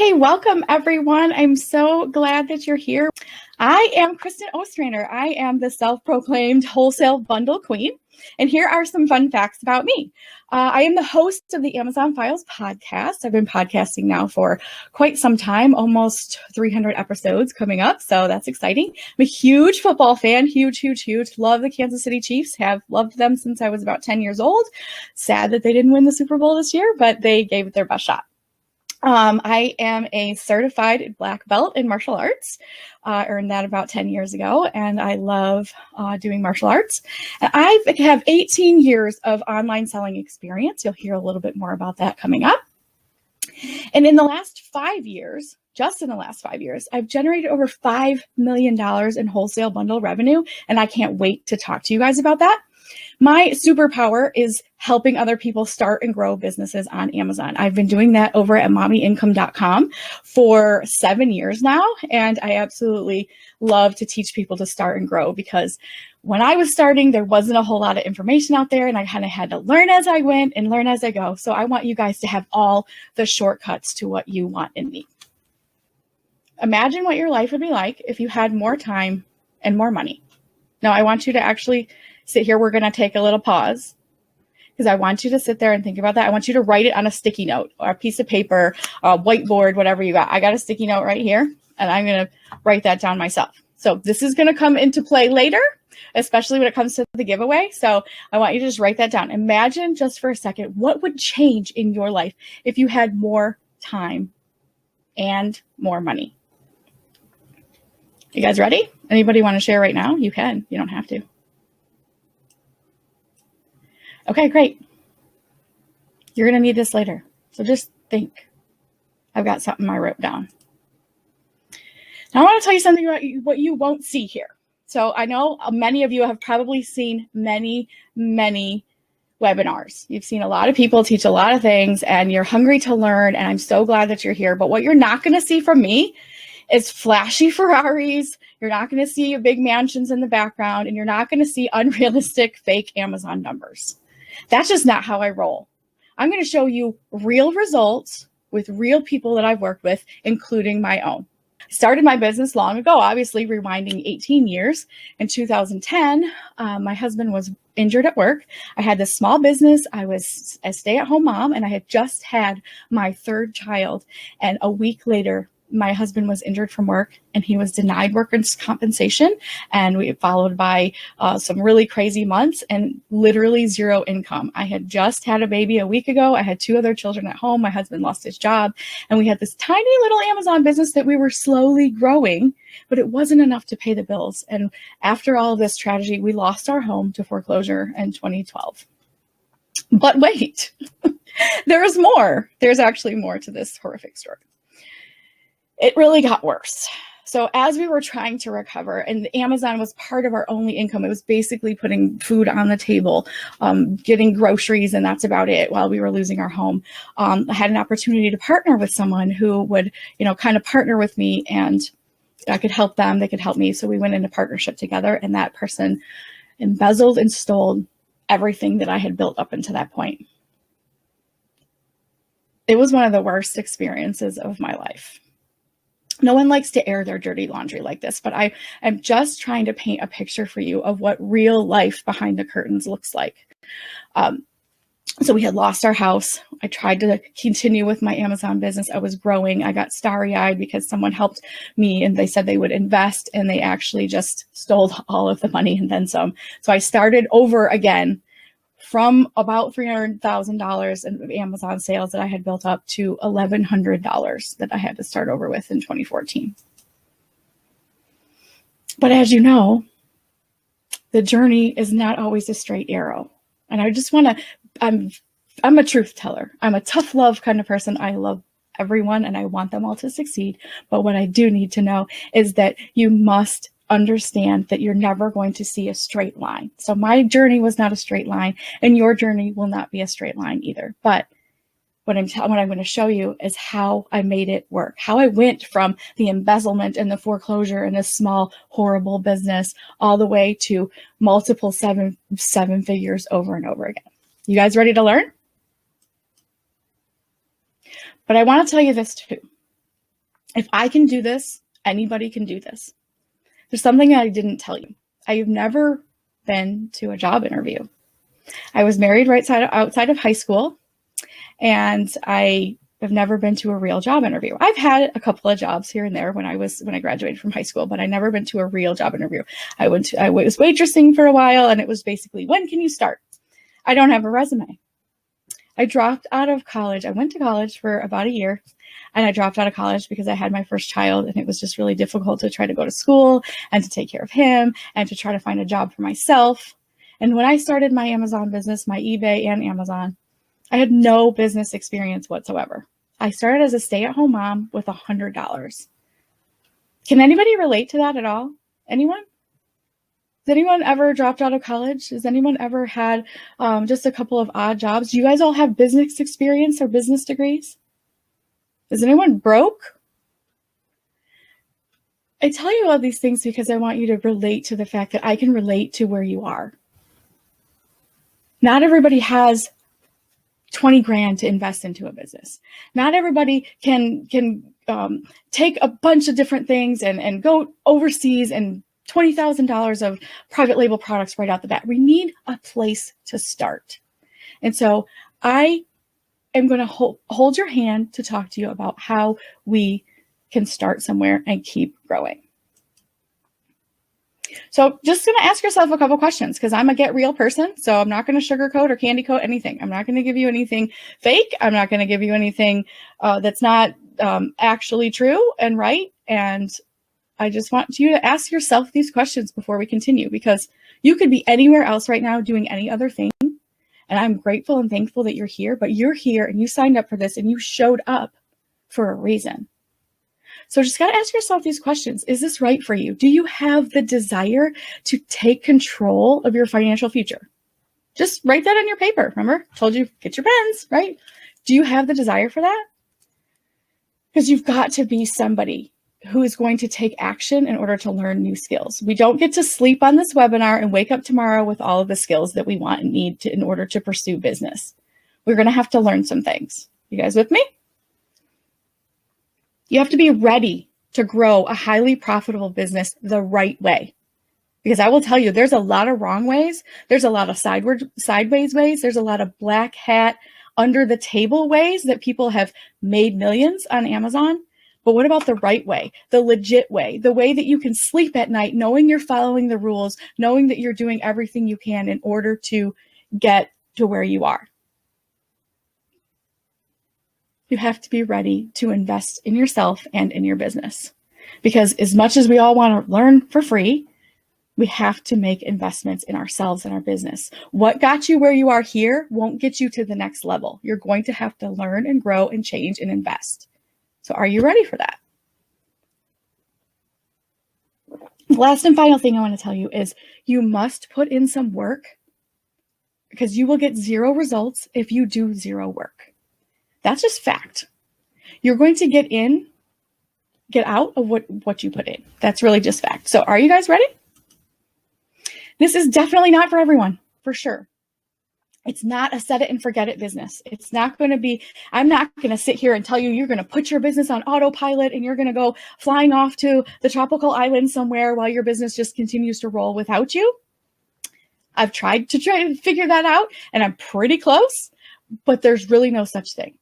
Hey, welcome everyone. I'm so glad that you're here. I am Kristin Ostrander. I am the self-proclaimed wholesale bundle queen. And here are some fun facts about me. I am the host of the Amazon Files podcast. I've been podcasting now for quite some time, almost 300 episodes coming up. So that's exciting. I'm a huge football fan, huge. Love the Kansas City Chiefs, have loved them since I was about 10 years old. Sad that they didn't win the Super Bowl this year, but they gave it their best shot. I am a certified black belt in martial arts. Earned that about 10 years ago, and I love doing martial arts. And I have 18 years of online selling experience. You'll hear a little bit more about that coming up. And in the last 5 years, just in the last 5 years, I've generated over $5 million in wholesale bundle revenue, and I can't wait to talk to you guys about that. My superpower is helping other people start and grow businesses on Amazon. I've been doing that over at mommyincome.com for 7 years now, and I absolutely love to teach people to start and grow because when I was starting, there wasn't a whole lot of information out there, and I kind of had to learn as I went and learn as I go. So I want you guys to have all the shortcuts to what you want and need. Imagine what your life would be like if you had more time and more money. Now, I want you to actually sit here. We're going to take a little pause because I want you to sit there and think about that. I want you to write it on a sticky note or a piece of paper, a whiteboard, whatever you got. I got a sticky note right here, and I'm going to write that down myself. So this is going to come into play later, especially when it comes to the giveaway. So I want you to just write that down. Imagine just for a second, what would change in your life if you had more time and more money? You guys ready? Anybody want to share right now? You can. You don't have to. Okay, great. You're going to need this later. So just think. I've got something I wrote down. Now I want to tell you something about what you won't see here. So I know many of you have probably seen many webinars. You've seen a lot of people teach a lot of things and you're hungry to learn, and I'm so glad that you're here. But what you're not going to see from me is flashy Ferraris. You're not going to see big mansions in the background, and you're not going to see unrealistic fake Amazon numbers. That's just not how I roll. I'm going to show you real results with real people that I've worked with, including my own. I started my business long ago, obviously rewinding 18 years. In 2010, my husband was injured at work. I had this small business. I was a stay-at-home mom, and I had just had my third child. And a week later, my husband was injured from work and he was denied workers' compensation. And we followed by some really crazy months and literally zero income. I had just had a baby a week ago. I had 2 other children at home. My husband lost his job, and we had this tiny little Amazon business that we were slowly growing, but it wasn't enough to pay the bills. And after all of this tragedy, we lost our home to foreclosure in 2012. But wait, there's more. There's actually more to this horrific story. It really got worse. So as we were trying to recover, and Amazon was part of our only income, it was basically putting food on the table, getting groceries, and that's about it while we were losing our home. I had an opportunity to partner with someone who would, kind of partner with me, and I could help them, they could help me. So we went into partnership together, and that person embezzled and stole everything that I had built up until that point. It was one of the worst experiences of my life. No one likes to air their dirty laundry like this, but I am just trying to paint a picture for you of what real life behind the curtains looks like. So we had lost our house. I tried to continue with my Amazon business. I was growing. I got starry-eyed because someone helped me and they said they would invest, and they actually just stole all of the money and then some. So I started over again from about $300,000 in Amazon sales that I had built up to $1,100 that I had to start over with in 2014. But as you know, the journey is not always a straight arrow. And I just want to, I'm a truth teller. I'm a tough love kind of person. I love everyone and I want them all to succeed. But what I do need to know is that you must understand that you're never going to see a straight line. So my journey was not a straight line, and your journey will not be a straight line either. But what I'm going to show you is how I made it work, how I went from the embezzlement and the foreclosure and this small, horrible business all the way to multiple seven figures over and over again. You guys ready to learn? But I want to tell you this too. If I can do this, anybody can do this. There's something I didn't tell you. I've never been to a job interview. I was married outside of high school, and I have never been to a real job interview. I've had a couple of jobs here and there when I graduated from high school, but I never been to a real job interview. I was waitressing for a while, and it was basically, when can you start? I don't have a resume. I dropped out of college. I went to college for about a year, and I dropped out of college because I had my first child, and it was just really difficult to try to go to school and to take care of him and to try to find a job for myself. And when I started my Amazon business, my eBay and Amazon, I had no business experience whatsoever. I started as a stay-at-home mom with $100. Can anybody relate to that at all? Anyone? Has anyone ever dropped out of college? Has anyone ever had just a couple of odd jobs? Do you guys all have business experience or business degrees? Is anyone broke? I tell you all these things because I want you to relate to the fact that I can relate to where you are. Not everybody has 20 grand to invest into a business. Not everybody can take a bunch of different things and go overseas and $20,000 of private label products right out the bat. We need a place to start. And so I am going to hold your hand to talk to you about how we can start somewhere and keep growing. So just going to ask yourself a couple questions, because I'm a get real person. So I'm not going to sugarcoat or candy coat anything. I'm not going to give you anything fake. I'm not going to give you anything that's not actually true and right. And I just want you to ask yourself these questions before we continue, because you could be anywhere else right now doing any other thing. And I'm grateful and thankful that you're here, but you're here and you signed up for this and you showed up for a reason. So just got to ask yourself these questions. Is this right for you? Do you have the desire to take control of your financial future? Just write that on your paper. Remember, I told you, get your pens, right? Do you have the desire for that? Because you've got to be somebody who is going to take action in order to learn new skills. We don't get to sleep on this webinar and wake up tomorrow with all of the skills that we want and need in order to pursue business. We're going to have to learn some things. You guys with me? You have to be ready to grow a highly profitable business the right way. Because I will tell you, there's a lot of wrong ways. There's a lot of sideways ways. There's a lot of black hat, under the table ways that people have made millions on Amazon. But what about the right way, the legit way, the way that you can sleep at night knowing you're following the rules, knowing that you're doing everything you can in order to get to where you are? You have to be ready to invest in yourself and in your business. Because as much as we all want to learn for free, we have to make investments in ourselves and our business. What got you where you are here won't get you to the next level. You're going to have to learn and grow and change and invest. So are you ready for that? The last and final thing I want to tell you is you must put in some work, because you will get zero results if you do zero work. That's just fact. You're going to get out of what you put in. That's really just fact. So are you guys ready? This is definitely not for everyone, for sure. It's not a set it and forget it business. It's not going to be, I'm not going to sit here and tell you you're going to put your business on autopilot and you're going to go flying off to the tropical island somewhere while your business just continues to roll without you. I've tried to figure that out and I'm pretty close, but there's really no such thing.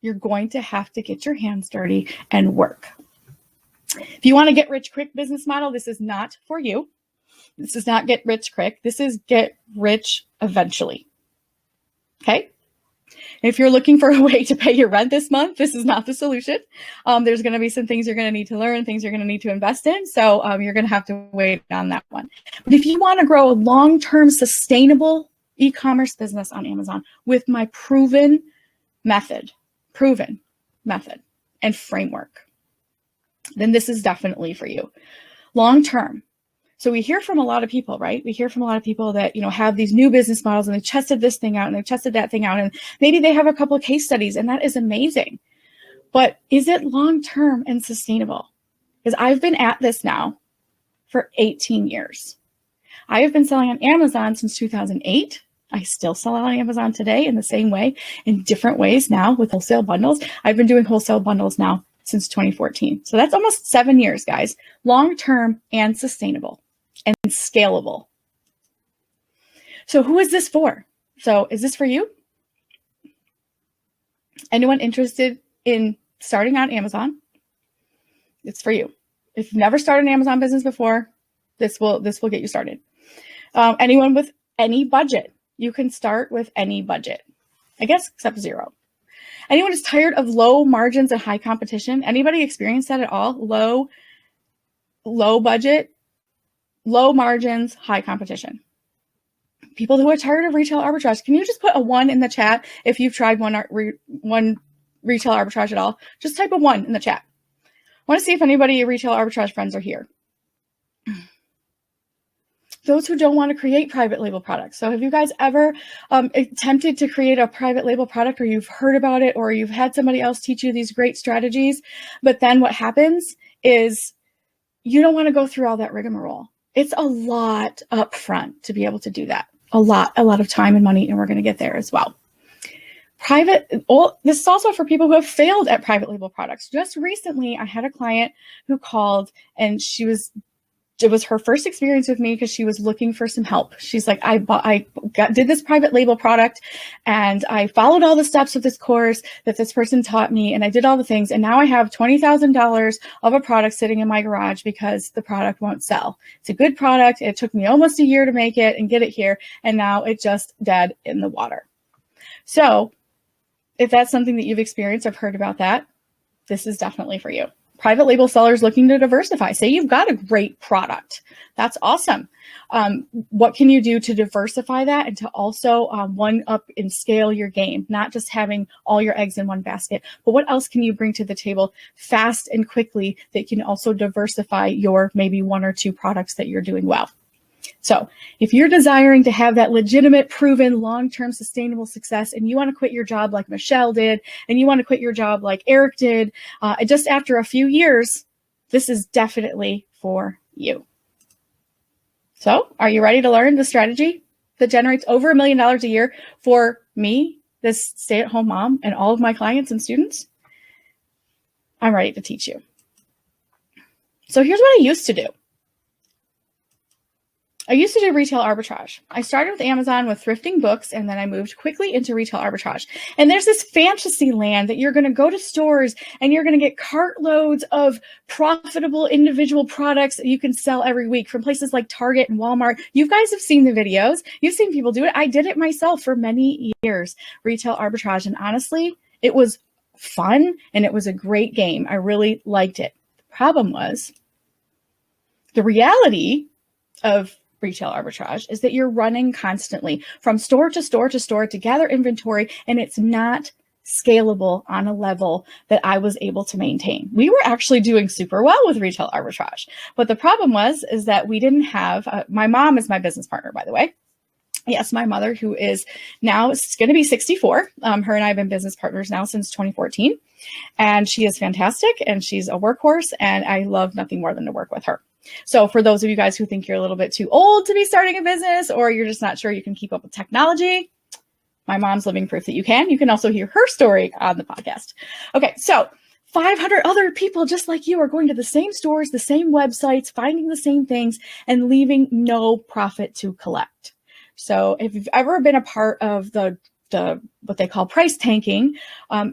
You're going to have to get your hands dirty and work. If you want to get rich quick business model, this is not for you. This is not get rich quick. This is get rich eventually. Okay. If you're looking for a way to pay your rent this month, this is not the solution. There's going to be some things you're going to need to learn, things you're going to need to invest in. So you're going to have to wait on that one. But if you want to grow a long-term sustainable e-commerce business on Amazon with my proven method and framework, then this is definitely for you. Long-term. So we hear from a lot of people, right? We hear from a lot of people that, have these new business models and they've tested this thing out and they've tested that thing out and maybe they have a couple of case studies and that is amazing. But is it long-term and sustainable? Because I've been at this now for 18 years. I have been selling on Amazon since 2008. I still sell on Amazon today in the same way, in different ways now with wholesale bundles. I've been doing wholesale bundles now since 2014. So that's almost 7 years, guys. Long-term and sustainable and scalable. So who is this for? So is this for you? Anyone interested in starting on Amazon? It's for you. If you've never started an Amazon business before, this will get you started. Anyone with any budget, you can start with any budget, I guess, except zero. Anyone who's tired of low margins and high competition? Anybody experience that at all? Low budget, low margins, high competition. People who are tired of retail arbitrage, can you just put a 1 in the chat if you've tried one retail arbitrage at all? Just type a 1 in the chat. I want to see if anybody retail arbitrage friends are here. Those who don't want to create private label products. So have you guys ever attempted to create a private label product, or you've heard about it, or you've had somebody else teach you these great strategies, but then what happens is you don't want to go through all that rigmarole. It's a lot up front to be able to do that. A lot of time and money, and we're going to get there as well. This is also for people who have failed at private label products. Just recently, I had a client who called, and it was her first experience with me because she was looking for some help. She's like, I did this private label product, and I followed all the steps of this course that this person taught me, and I did all the things, and now I have $20,000 of a product sitting in my garage because the product won't sell. It's a good product. It took me almost a year to make it and get it here, and now it's just dead in the water. So if that's something that you've experienced, I've heard about that, this is definitely for you. Private label sellers looking to diversify. Say you've got a great product. That's awesome. What can you do to diversify that and to also one up and scale your game? Not just having all your eggs in one basket, but what else can you bring to the table fast and quickly that can also diversify your maybe 1 or 2 products that you're doing well? So if you're desiring to have that legitimate, proven, long-term sustainable success, and you want to quit your job like Michelle did, and you want to quit your job like Eric did, just after a few years, this is definitely for you. So are you ready to learn the strategy that generates over $1 million a year for me, this stay-at-home mom, and all of my clients and students? I'm ready to teach you. So here's what I used to do. I used to do retail arbitrage. I started with Amazon with thrifting books, and then I moved quickly into retail arbitrage. And there's this fantasy land that you're going to go to stores and you're going to get cartloads of profitable individual products that you can sell every week from places like Target and Walmart. You guys have seen the videos. You've seen people do it. I did it myself for many years, retail arbitrage. And honestly, it was fun and it was a great game. I really liked it. The problem was the reality of retail arbitrage is that you're running constantly from store to store to store to gather inventory, and it's not scalable on a level that I was able to maintain. We were actually doing super well with retail arbitrage, but the problem is that we didn't have, my mom is my business partner, by the way. Yes, my mother, who is now going to be 64. Her and I have been business partners now since 2014, and she is fantastic, and she's a workhorse, and I love nothing more than to work with her. So for those of you guys who think you're a little bit too old to be starting a business, or you're just not sure you can keep up with technology, my mom's living proof that you can. You can also hear her story on the podcast. Okay, so 500 other people just like you are going to the same stores, the same websites, finding the same things, and leaving no profit to collect. So if you've ever been a part of the what they call price tanking,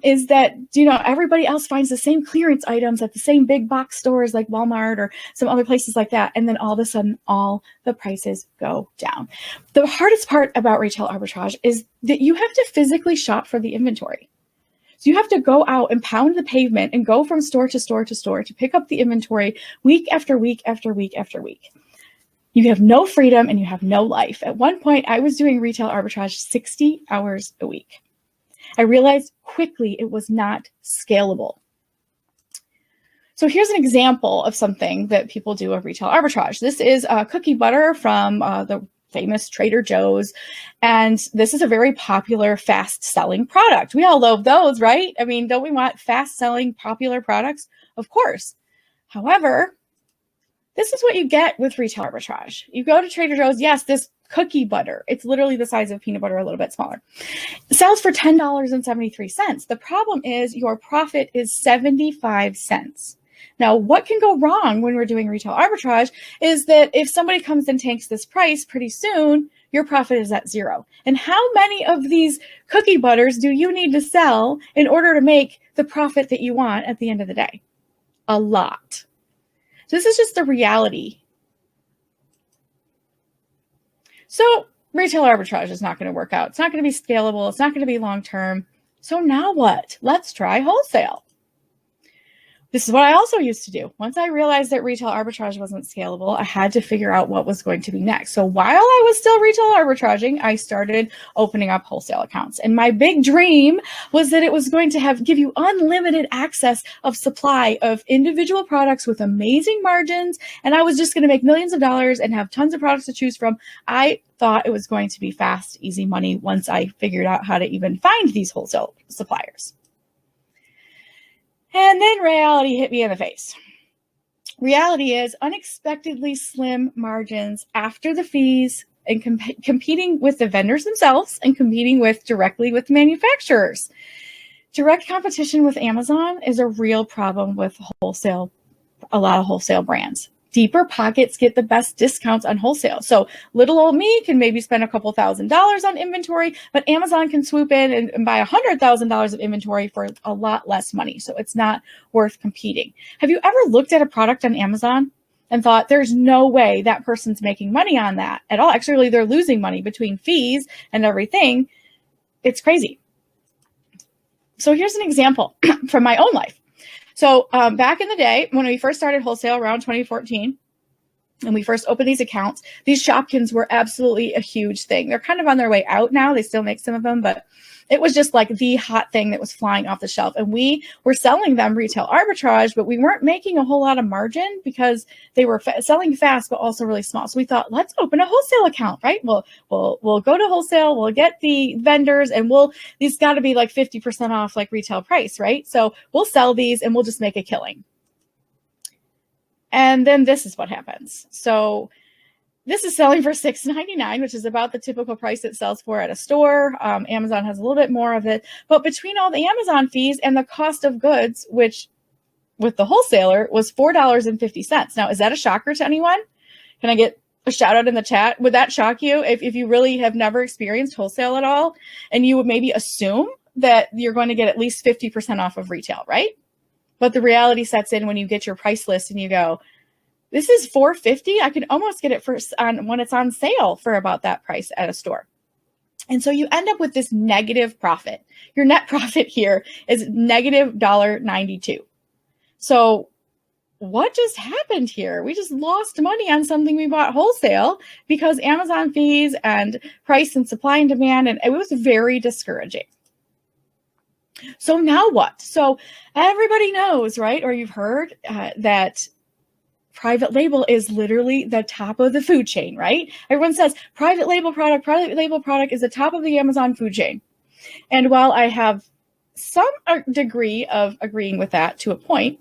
is that, everybody else finds the same clearance items at the same big box stores like Walmart or some other places like that. And then all of a sudden, all the prices go down. The hardest part about retail arbitrage is that you have to physically shop for the inventory. So you have to go out and pound the pavement and go from store to store to store to pick up the inventory week after week after week after week. You have no freedom and you have no life. At one point, I was doing retail arbitrage 60 hours a week. I realized quickly it was not scalable. So here's an example of something that people do of retail arbitrage. This is cookie butter from the famous Trader Joe's. And this is a very popular, fast-selling product. We all love those, right? I mean, don't we want fast-selling, popular products? Of course. However, this is what you get with retail arbitrage. You go to Trader Joe's. Yes, this cookie butter. It's literally the size of peanut butter, a little bit smaller. It sells for $10.73. The problem is your profit is 75 cents. Now, what can go wrong when we're doing retail arbitrage is that if somebody comes and takes this price pretty soon, your profit is at zero. And how many of these cookie butters do you need to sell in order to make the profit that you want at the end of the day? A lot. So this is just the reality. So retail arbitrage is not going to work out. It's not going to be scalable. It's not going to be long-term. So now what? Let's try wholesale. This is what I also used to do. Once I realized that retail arbitrage wasn't scalable, I had to figure out what was going to be next. So while I was still retail arbitraging, I started opening up wholesale accounts. And my big dream was that it was going to give you unlimited access of supply of individual products with amazing margins. And I was just going to make millions of dollars and have tons of products to choose from. I thought it was going to be fast, easy money once I figured out how to even find these wholesale suppliers. And then reality hit me in the face. Reality is unexpectedly slim margins after the fees and competing with the vendors themselves and competing directly with manufacturers. Direct competition with Amazon is a real problem with wholesale, a lot of wholesale brands. Deeper pockets get the best discounts on wholesale. So little old me can maybe spend a couple $1,000s on inventory, but Amazon can swoop in and buy $100,000 of inventory for a lot less money. So it's not worth competing. Have you ever looked at a product on Amazon and thought there's no way that person's making money on that at all? Actually, they're losing money between fees and everything. It's crazy. So here's an example from my own life. So back in the day, when we first started wholesale around 2014, and we first opened these accounts, these Shopkins were absolutely a huge thing. They're kind of on their way out now. They still make some of them, but it was just like the hot thing that was flying off the shelf. And we were selling them retail arbitrage, but we weren't making a whole lot of margin because they were selling fast, but also really small. So we thought, let's open a wholesale account, right? We'll go to wholesale, we'll get the vendors, and these got to be like 50% off like retail price, right? So we'll sell these and we'll just make a killing. And then this is what happens. So this is selling for $6.99, which is about the typical price it sells for at a store. Amazon has a little bit more of it. But between all the Amazon fees and the cost of goods, which with the wholesaler was $4.50. Now, is that a shocker to anyone? Can I get a shout out in the chat? Would that shock you if you really have never experienced wholesale at all? And you would maybe assume that you're going to get at least 50% off of retail, right? But the reality sets in when you get your price list and you go, this is $4.50. I can almost get it when it's on sale for about that price at a store. And so you end up with this negative profit. Your net profit here is negative $1.92. So what just happened here? We just lost money on something we bought wholesale because Amazon fees and price and supply and demand, and it was very discouraging. So now what? So everybody knows, right? Or you've heard that private label is literally the top of the food chain, right? Everyone says private label product is the top of the Amazon food chain. And while I have some degree of agreeing with that to a point,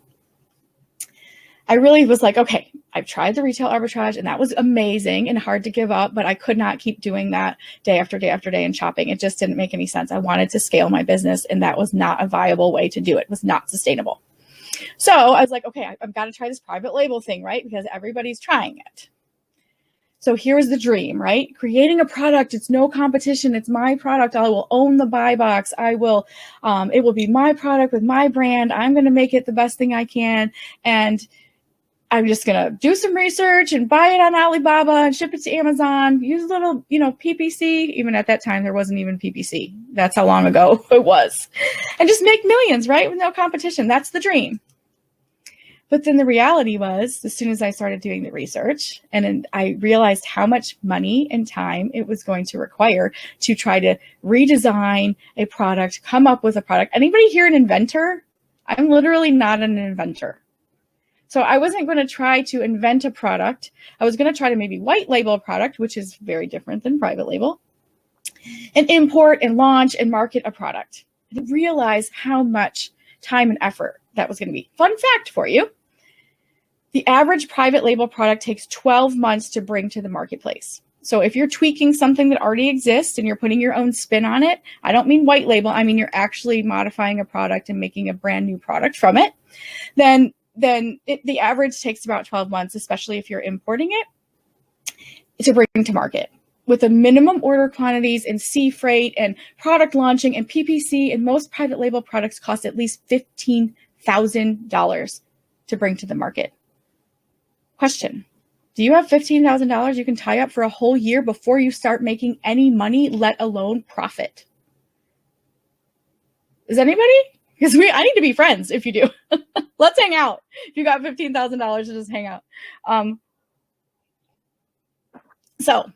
I really was like, okay, I've tried the retail arbitrage and that was amazing and hard to give up, but I could not keep doing that day after day after day and shopping. It just didn't make any sense. I wanted to scale my business and that was not a viable way to do it. It was not sustainable. So I was like, okay, I've got to try this private label thing, right? Because everybody's trying it. So here's the dream, right? Creating a product. It's no competition. It's my product. I will own the buy box. it will be my product with my brand. I'm going to make it the best thing I can. And I'm just going to do some research and buy it on Alibaba and ship it to Amazon, use a little, PPC. Even at that time, there wasn't even PPC. That's how long ago it was. And just make millions, right? With no competition. That's the dream. But then the reality was, as soon as I started doing the research and I realized how much money and time it was going to require to try to redesign a product, come up with a product. Anybody here an inventor? I'm literally not an inventor. So I wasn't going to try to invent a product. I was going to try to maybe white label a product, which is very different than private label, and import and launch and market a product. And realize how much time and effort that was going to be. Fun fact for you. The average private label product takes 12 months to bring to the marketplace. So if you're tweaking something that already exists and you're putting your own spin on it, I don't mean white label, I mean you're actually modifying a product and making a brand new product from it, then the average takes about 12 months, especially if you're importing it, to bring to market. With the minimum order quantities and sea freight and product launching and PPC, and most private label products cost at least $15,000 to bring to the market. Question: do you have $15,000 you can tie up for a whole year before you start making any money, let alone profit? Is anybody? Because I need to be friends if you do. Let's hang out. If you got $15,000 to just hang out. So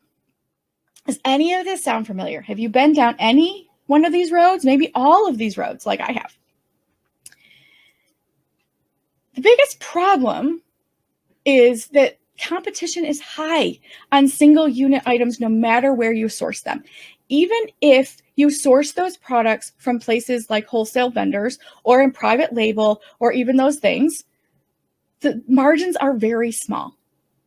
does any of this sound familiar? Have you been down any one of these roads? Maybe all of these roads like I have. The biggest problem is that competition is high on single unit items, no matter where you source them. Even if you source those products from places like wholesale vendors or in private label or even those things, the margins are very small,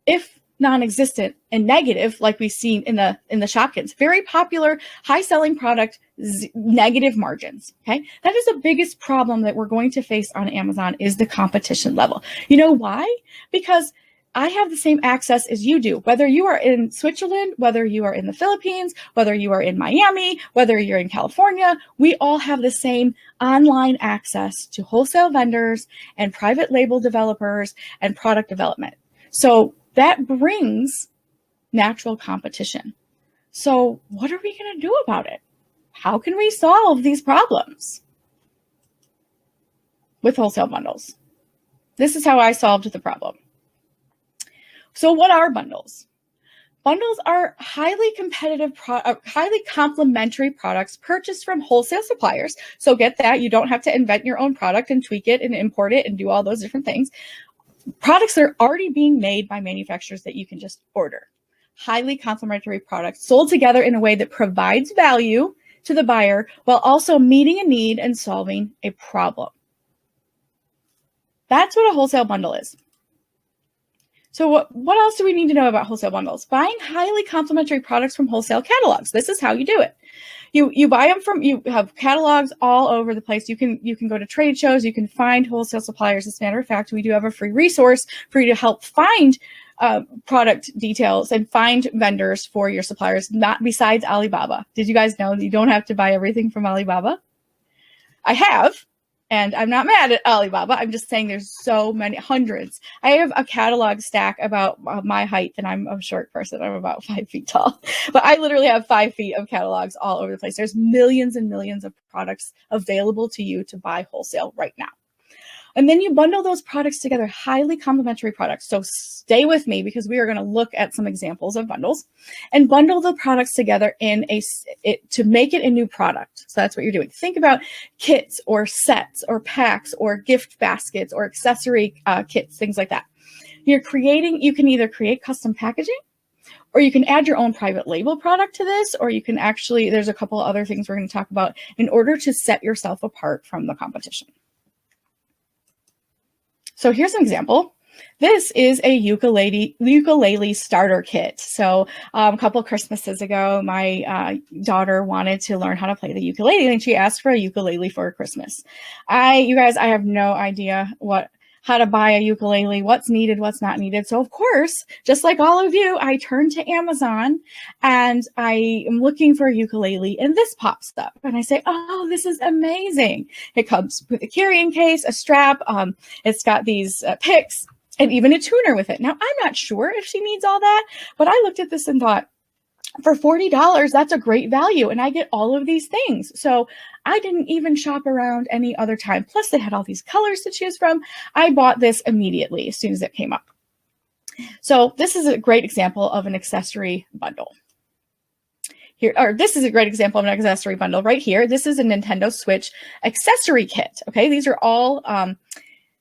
if non-existent, and negative, like we've seen in the Shopkins. Very popular, high-selling product, negative margins. Okay, that is the biggest problem that we're going to face on Amazon, is the competition level. You know why? Because I have the same access as you do, whether you are in Switzerland, whether you are in the Philippines, whether you are in Miami, whether you're in California. We all have the same online access to wholesale vendors and private label developers and product development. So that brings natural competition. So what are we going to do about it? How can we solve these problems with wholesale bundles? This is how I solved the problem. So what are bundles? Bundles are highly competitive, highly complementary products purchased from wholesale suppliers. So get that, you don't have to invent your own product and tweak it and import it and do all those different things. Products that are already being made by manufacturers that you can just order. Highly complementary products sold together in a way that provides value to the buyer while also meeting a need and solving a problem. That's what a wholesale bundle is. So what else do we need to know about wholesale bundles? Buying highly complementary products from wholesale catalogs. This is how you do it. You buy them from, you have catalogs all over the place. You can go to trade shows. You can find wholesale suppliers. As a matter of fact, we do have a free resource for you to help find product details and find vendors for your suppliers, not besides Alibaba. Did you guys know that you don't have to buy everything from Alibaba? I have. And I'm not mad at Alibaba. I'm just saying there's so many, hundreds. I have a catalog stack about my height, and I'm a short person. I'm about 5 feet tall. But I literally have 5 feet of catalogs all over the place. There's millions and millions of products available to you to buy wholesale right now. And then you bundle those products together, highly complementary products. So stay with me because we are going to look at some examples of bundles and bundle the products together to make it a new product. So that's what you're doing. Think about kits or sets or packs or gift baskets or accessory kits, things like that. You can either create custom packaging, or you can add your own private label product to this, or you can actually, there's a couple of other things we're going to talk about in order to set yourself apart from the competition. So here's an example. This is a ukulele starter kit. So a couple of Christmases ago, my daughter wanted to learn how to play the ukulele, and she asked for a ukulele for Christmas. You guys, I have no idea how to buy a ukulele, what's needed, what's not needed. So of course, just like all of you, I turned to Amazon and I am looking for a ukulele, and this pops up and I say, oh, this is amazing. It comes with a carrying case, a strap. It's got these picks and even a tuner with it. Now, I'm not sure if she needs all that, but I looked at this and thought, for $40, that's a great value, and I get all of these things. So I didn't even shop around any other time. Plus, they had all these colors to choose from. I bought this immediately as soon as it came up. So this is a great example of an accessory bundle. This is a great example of an accessory bundle right here. This is a Nintendo Switch accessory kit. Okay, these are all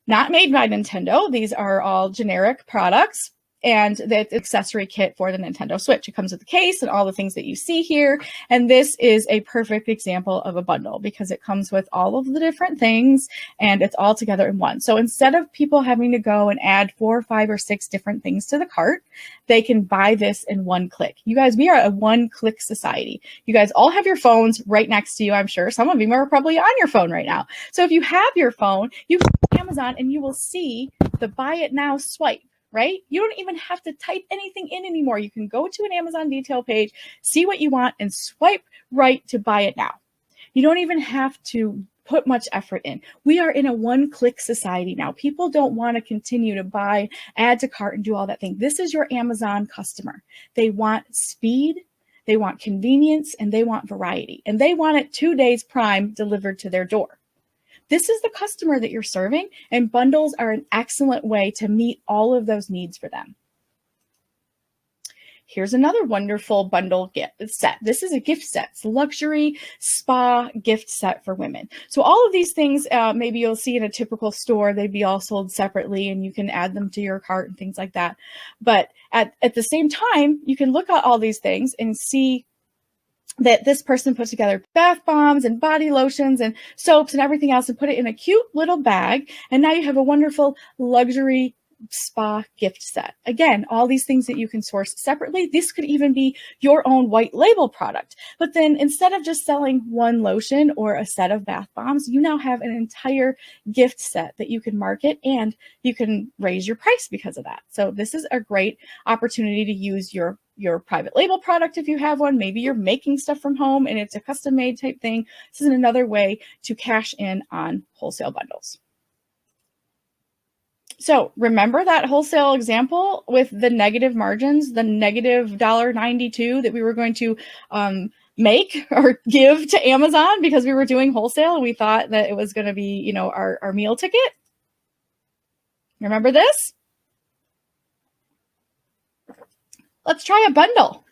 not made by Nintendo. These are all generic products. and the accessory kit for the Nintendo Switch. It comes with the case and all the things that you see here. And this is a perfect example of a bundle because it comes with all of the different things and it's all together in one. So instead of people having to go and add 4, 5, or 6 different things to the cart, they can buy this in one click. You guys, we are a one-click society. You guys all have your phones right next to you, I'm sure. Some of you are probably on your phone right now. So if you have your phone, you can go to Amazon and you will see the buy it now swipe. Right? You don't even have to type anything in anymore. You can go to an Amazon detail page, see what you want, and swipe right to buy it now. You don't even have to put much effort in. We are in a one-click society now. People don't want to continue to buy, add to cart, and do all that thing. This is your Amazon customer. They want speed, they want convenience, and they want variety. And they want it 2 days prime delivered to their door. This is the customer that you're serving, and bundles are an excellent way to meet all of those needs for them. Here's another wonderful bundle gift set. This is a gift set. It's a luxury spa gift set for women. So all of these things, maybe you'll see in a typical store, they'd be all sold separately and you can add them to your cart and things like that. But at the same time, you can look at all these things and see that this person put together bath bombs and body lotions and soaps and everything else and put it in a cute little bag. And now you have a wonderful luxury spa gift set. Again, all these things that you can source separately. This could even be your own white label product. But then instead of just selling one lotion or a set of bath bombs, you now have an entire gift set that you can market and you can raise your price because of that. So this is a great opportunity to use your private label product if you have one. Maybe you're making stuff from home and it's a custom made type thing. This is another way to cash in on wholesale bundles. So remember that wholesale example with the negative margins, the negative $1.92 that we were going to make or give to Amazon because we were doing wholesale. We thought that it was going to be, our meal ticket. Remember this? Let's try a bundle.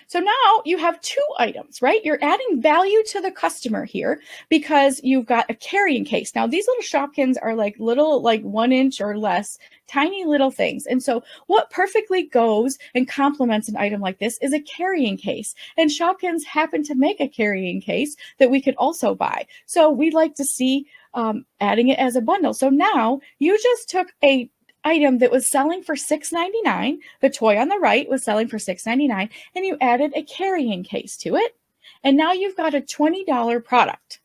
So now you have 2 items, right? You're adding value to the customer here because you've got a carrying case. Now these little Shopkins are like little, 1 inch or less, tiny little things. And so what perfectly goes and complements an item like this is a carrying case. And Shopkins happen to make a carrying case that we could also buy. So we'd like to see adding it as a bundle. So now you just took a item that was selling for $6.99, the toy on the right was selling for $6.99, and you added a carrying case to it, and now you've got a $20 product.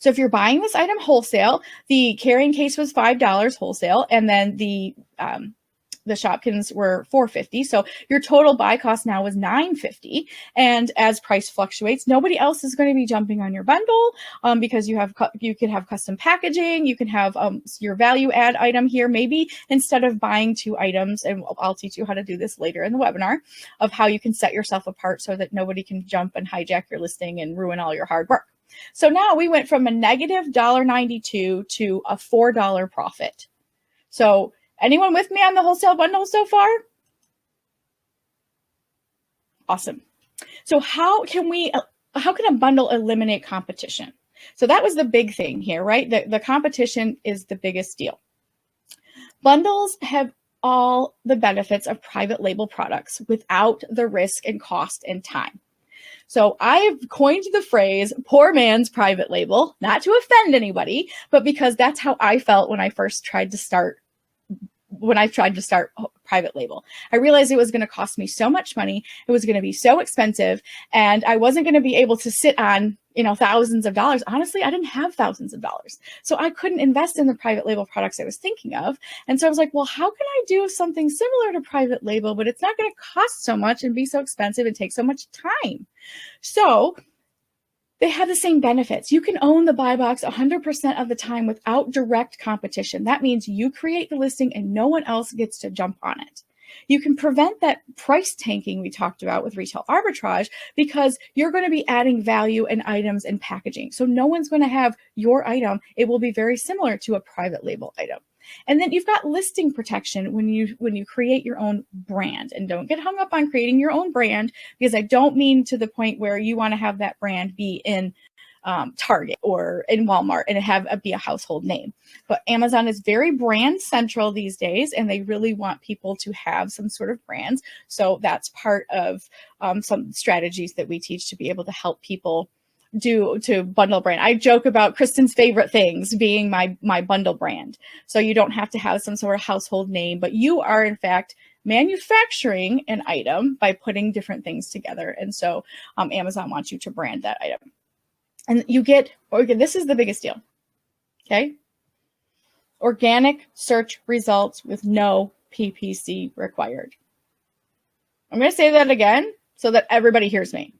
So if you're buying this item wholesale, the carrying case was $5 wholesale, and then the Shopkins were $4.50. So your total buy cost now is $9.50. And as price fluctuates, nobody else is going to be jumping on your bundle because you can have custom packaging. You can have your value add item here. Maybe instead of buying 2 items, and I'll teach you how to do this later in the webinar of how you can set yourself apart so that nobody can jump and hijack your listing and ruin all your hard work. So now we went from a negative $1.92 to a $4 profit. So anyone with me on the wholesale bundle so far? Awesome. So how can a bundle eliminate competition? So that was the big thing here, right? The competition is the biggest deal. Bundles have all the benefits of private label products without the risk and cost and time. So I've coined the phrase poor man's private label, not to offend anybody, but because that's how I felt when I tried to start private label. I realized it was going to cost me so much money. It was going to be so expensive, and I wasn't going to be able to sit on, thousands of dollars. Honestly, I didn't have thousands of dollars. So I couldn't invest in the private label products I was thinking of. And so I was like, well, how can I do something similar to private label, but it's not going to cost so much and be so expensive and take so much time? So they have the same benefits. You can own the buy box 100% of the time without direct competition. That means you create the listing and no one else gets to jump on it. You can prevent that price tanking we talked about with retail arbitrage because you're going to be adding value and items and packaging. So no one's going to have your item. It will be very similar to a private label item. And then you've got listing protection when you create your own brand. And don't get hung up on creating your own brand, because I don't mean to the point where you want to have that brand be in Target or in Walmart and be a household name. But Amazon is very brand central these days, and they really want people to have some sort of brands. So that's part of some strategies that we teach to be able to help people to bundle brand. I joke about Kristin's favorite things being my bundle brand. So you don't have to have some sort of household name, but you are in fact manufacturing an item by putting different things together. And so Amazon wants you to brand that item. And you get, this is the biggest deal, okay? Organic search results with no PPC required. I'm going to say that again so that everybody hears me.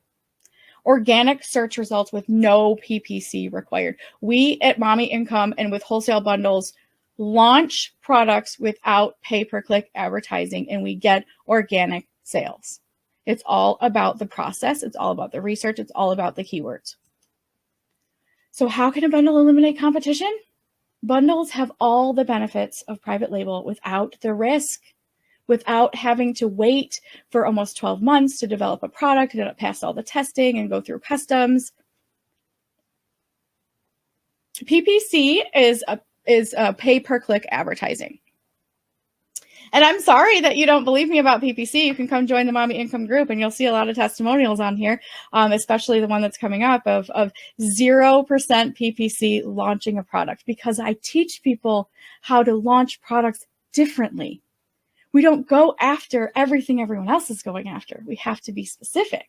Organic search results with no PPC required. We at Mommy Income and with Wholesale Bundles launch products without pay-per-click advertising, and we get organic sales. It's all about the process. It's all about the research. It's all about the keywords. So how can a bundle eliminate competition? Bundles have all the benefits of private label without the risk, without having to wait for almost 12 months to develop a product and pass all the testing and go through customs. PPC is a pay-per-click advertising. And I'm sorry that you don't believe me about PPC. You can come join the Mommy Income group and you'll see a lot of testimonials on here, especially the one that's coming up of 0% PPC launching a product, because I teach people how to launch products differently. We don't go after everything everyone else is going after. We have to be specific.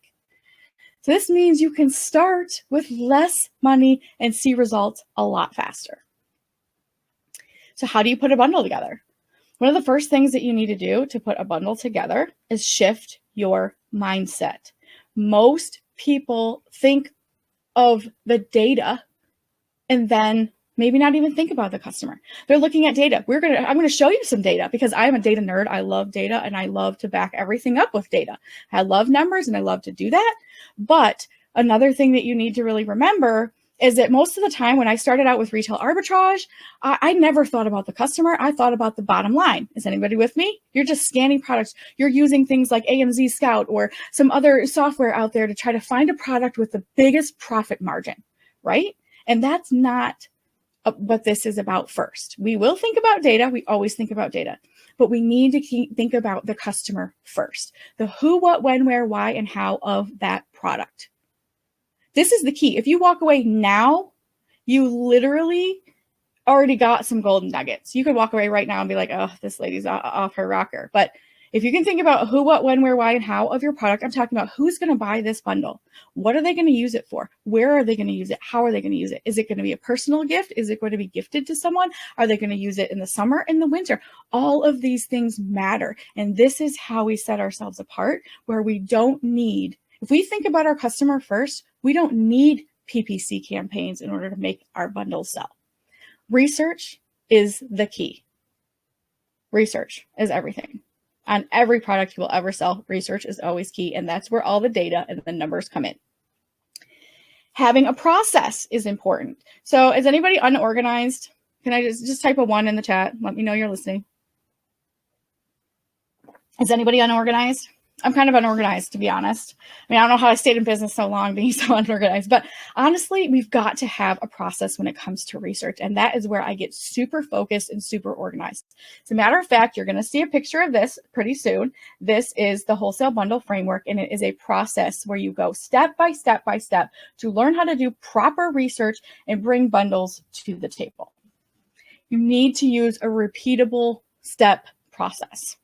So this means you can start with less money and see results a lot faster. So how do you put a bundle together? One of the first things that you need to do to put a bundle together is shift your mindset. Most people think of the data and then maybe not even think about the customer. They're looking at data. I'm going to show you some data because I'm a data nerd. I love data and I love to back everything up with data. I love numbers and I love to do that. But another thing that you need to really remember is that most of the time when I started out with retail arbitrage, I never thought about the customer. I thought about the bottom line. Is anybody with me? You're just scanning products. You're using things like AMZScout or some other software out there to try to find a product with the biggest profit margin, right? And that's not what this is about first. We will think about data. We always think about data, but we need to think about the customer first. The who, what, when, where, why, and how of that product. This is the key. If you walk away now, you literally already got some golden nuggets. You could walk away right now and be like, oh, this lady's off her rocker. But if you can think about who, what, when, where, why, and how of your product, I'm talking about who's going to buy this bundle. What are they going to use it for? Where are they going to use it? How are they going to use it? Is it going to be a personal gift? Is it going to be gifted to someone? Are they going to use it in the summer, in the winter? All of these things matter. And this is how we set ourselves apart, where we don't need, if we think about our customer first, we don't need PPC campaigns in order to make our bundles sell. Research is the key. Research is everything. On every product you will ever sell, research is always key, and that's where all the data and the numbers come in. Having a process is important. So is anybody unorganized? Can I just type a 1 in the chat? Let me know you're listening. Is anybody unorganized? I'm kind of unorganized, to be honest. I mean, I don't know how I stayed in business so long being so unorganized, but honestly, we've got to have a process when it comes to research. And that is where I get super focused and super organized. As a matter of fact, you're going to see a picture of this pretty soon. This is the Wholesale Bundle Framework, and it is a process where you go step by step by step to learn how to do proper research and bring bundles to the table. You need to use a repeatable step process.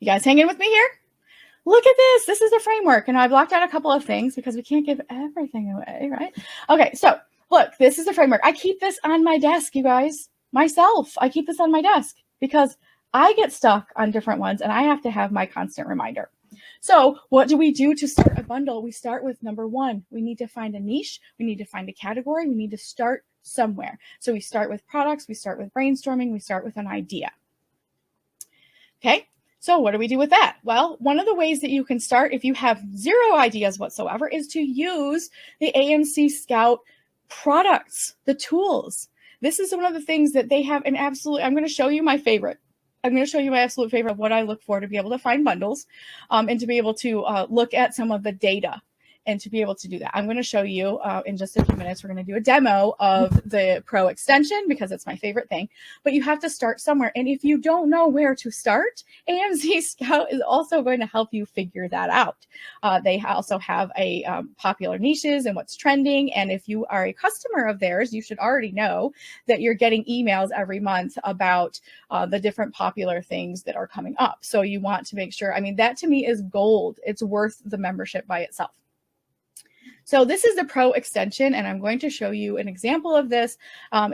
You guys hanging with me here? Look at this. This is a framework. And I blocked out a couple of things because we can't give everything away, right? Okay, so look, this is a framework. I keep this on my desk, you guys, myself. I keep this on my desk because I get stuck on different ones and I have to have my constant reminder. So what do we do to start a bundle? We start with number 1. We need to find a niche. We need to find a category. We need to start somewhere. So we start with products. We start with brainstorming. We start with an idea. Okay. So what do we do with that? Well, one of the ways that you can start if you have 0 ideas whatsoever is to use the AMZScout products, the tools. This is one of the things that they have an absolute, I'm going to show you my favorite. I'm going to show you my absolute favorite of what I look for to be able to find bundles and to be able to look at some of the data And to be able to do that, I'm going to show you in just a few minutes. We're going to do a demo of the Pro extension because it's my favorite thing. But you have to start somewhere. And if you don't know where to start, AMZScout is also going to help you figure that out. They also have a popular niches and what's trending. And if you are a customer of theirs, you should already know that you're getting emails every month about the different popular things that are coming up. So you want to make sure, I mean, that to me is gold. It's worth the membership by itself. So this is the Pro extension, and I'm going to show you an example of this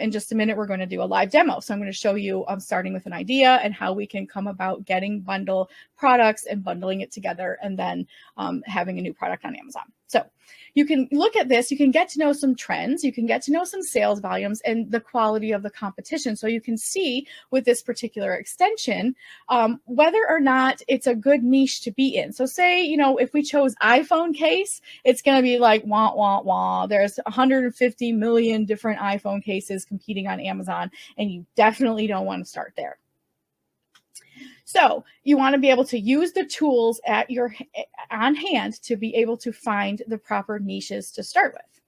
in just a minute. We're going to do a live demo. So I'm going to show you starting with an idea and how we can come about getting bundle products and bundling it together and then having a new product on Amazon. So you can look at this, you can get to know some trends, you can get to know some sales volumes and the quality of the competition. So you can see with this particular extension, whether or not it's a good niche to be in. So say, you know, if we chose iPhone case, it's going to be like, wah, wah, wah. There's 150 million different iPhone cases competing on Amazon, and you definitely don't want to start there. So you want to be able to use the tools at your on hand to be able to find the proper niches to start with.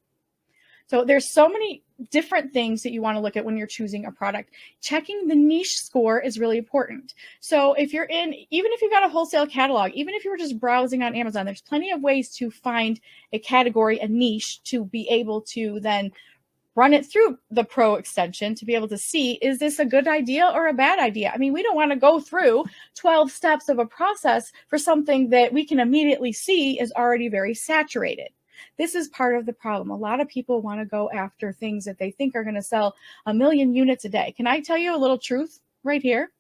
So there's so many different things that you want to look at when you're choosing a product. Checking the niche score is really important. So if you're in, even if you've got a wholesale catalog, even if you were just browsing on Amazon, there's plenty of ways to find a category, a niche, to be able to then run it through the Pro extension to be able to see, is this a good idea or a bad idea? I mean, we don't want to go through 12 steps of a process for something that we can immediately see is already very saturated. This is part of the problem. A lot of people want to go after things that they think are going to sell 1 million units a day. Can I tell you a little truth right here?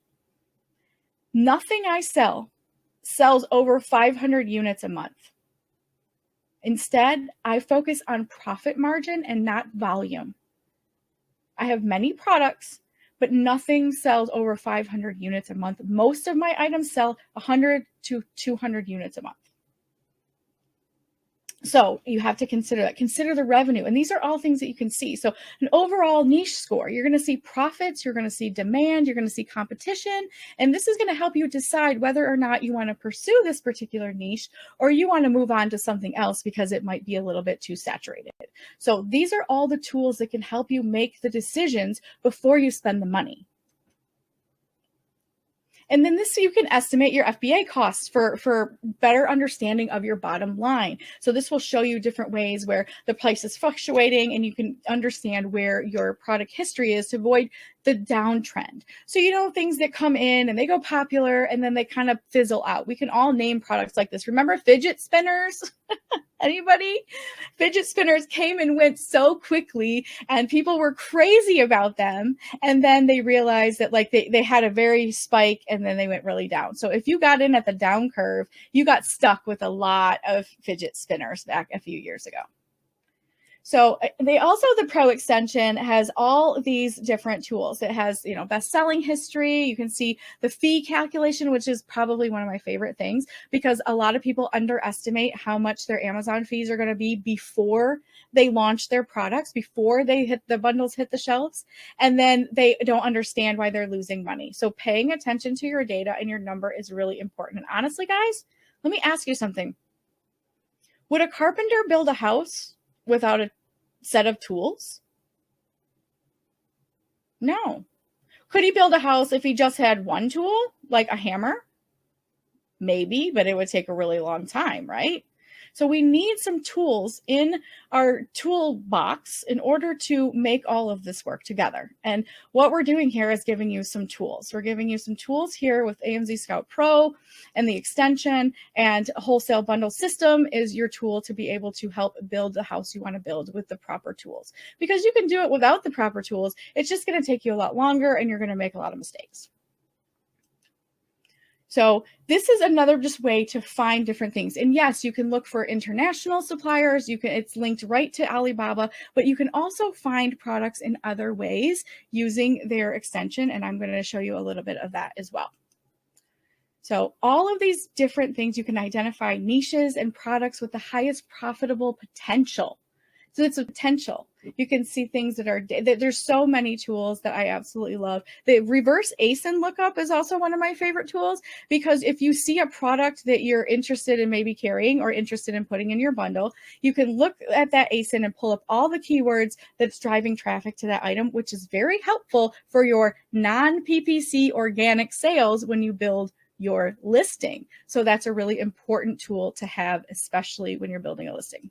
Nothing I sell sells over 500 units a month. Instead, I focus on profit margin and not volume. I have many products, but nothing sells over 500 units a month. Most of my items sell 100 to 200 units a month. So you have to consider that. Consider the revenue. And these are all things that you can see. So an overall niche score, you're going to see profits, you're going to see demand, you're going to see competition. And this is going to help you decide whether or not you want to pursue this particular niche or you want to move on to something else because it might be a little bit too saturated. So these are all the tools that can help you make the decisions before you spend the money. And then this, you can estimate your FBA costs for better understanding of your bottom line. So this will show you different ways where the price is fluctuating and you can understand where your product history is to avoid the downtrend. So, you know, things that come in and they go popular and then they kind of fizzle out. We can all name products like this. Remember fidget spinners? Anybody? Fidget spinners came and went so quickly and people were crazy about them. And then they realized that like they had a very spike and then they went really down. So if you got in at the down curve, you got stuck with a lot of fidget spinners back a few years ago. So they also, the Pro extension has all these different tools. It has, you know, best-selling history. You can see the fee calculation, which is probably one of my favorite things because a lot of people underestimate how much their Amazon fees are going to be before they launch their products, before they hit the bundles, hit the shelves, and then they don't understand why they're losing money. So paying attention to your data and your number is really important. And honestly, guys, let me ask you something. Would a carpenter build a house without a set of tools? No. Could he build a house if he just had one tool, like a hammer? Maybe, but it would take a really long time, right? So we need some tools in our toolbox in order to make all of this work together. And what we're doing here is giving you some tools. We're giving you some tools here with AMZScout Pro and the extension, and Wholesale Bundle System is your tool to be able to help build the house you want to build with the proper tools. Because you can do it without the proper tools. It's just going to take you a lot longer and you're going to make a lot of mistakes. So this is another just way to find different things. And yes, you can look for international suppliers. It's linked right to Alibaba, but you can also find products in other ways using their extension. And I'm going to show you a little bit of that as well. So all of these different things, you can identify niches and products with the highest profitable potential So it's a potential. You can see things that are, there's so many tools that I absolutely love. The reverse ASIN lookup is also one of my favorite tools, because if you see a product that you're interested in maybe carrying or interested in putting in your bundle, you can look at that ASIN and pull up all the keywords that's driving traffic to that item, which is very helpful for your non-PPC organic sales when you build your listing. So that's a really important tool to have, especially when you're building a listing.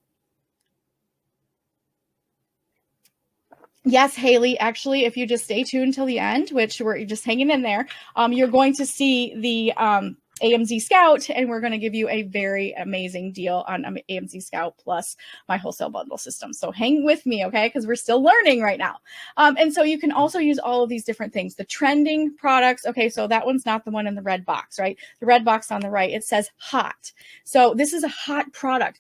Yes, Haley, actually, if you just stay tuned till the end, which we're just hanging in there, you're going to see the AMZScout, and we're going to give you a very amazing deal on AMZScout plus my wholesale bundle system. So hang with me, okay? Because we're still learning right now. And so you can also use all of these different things. The trending products, okay, so that one's not the one in the red box, right? The red box on the right, it says hot. So this is a hot product.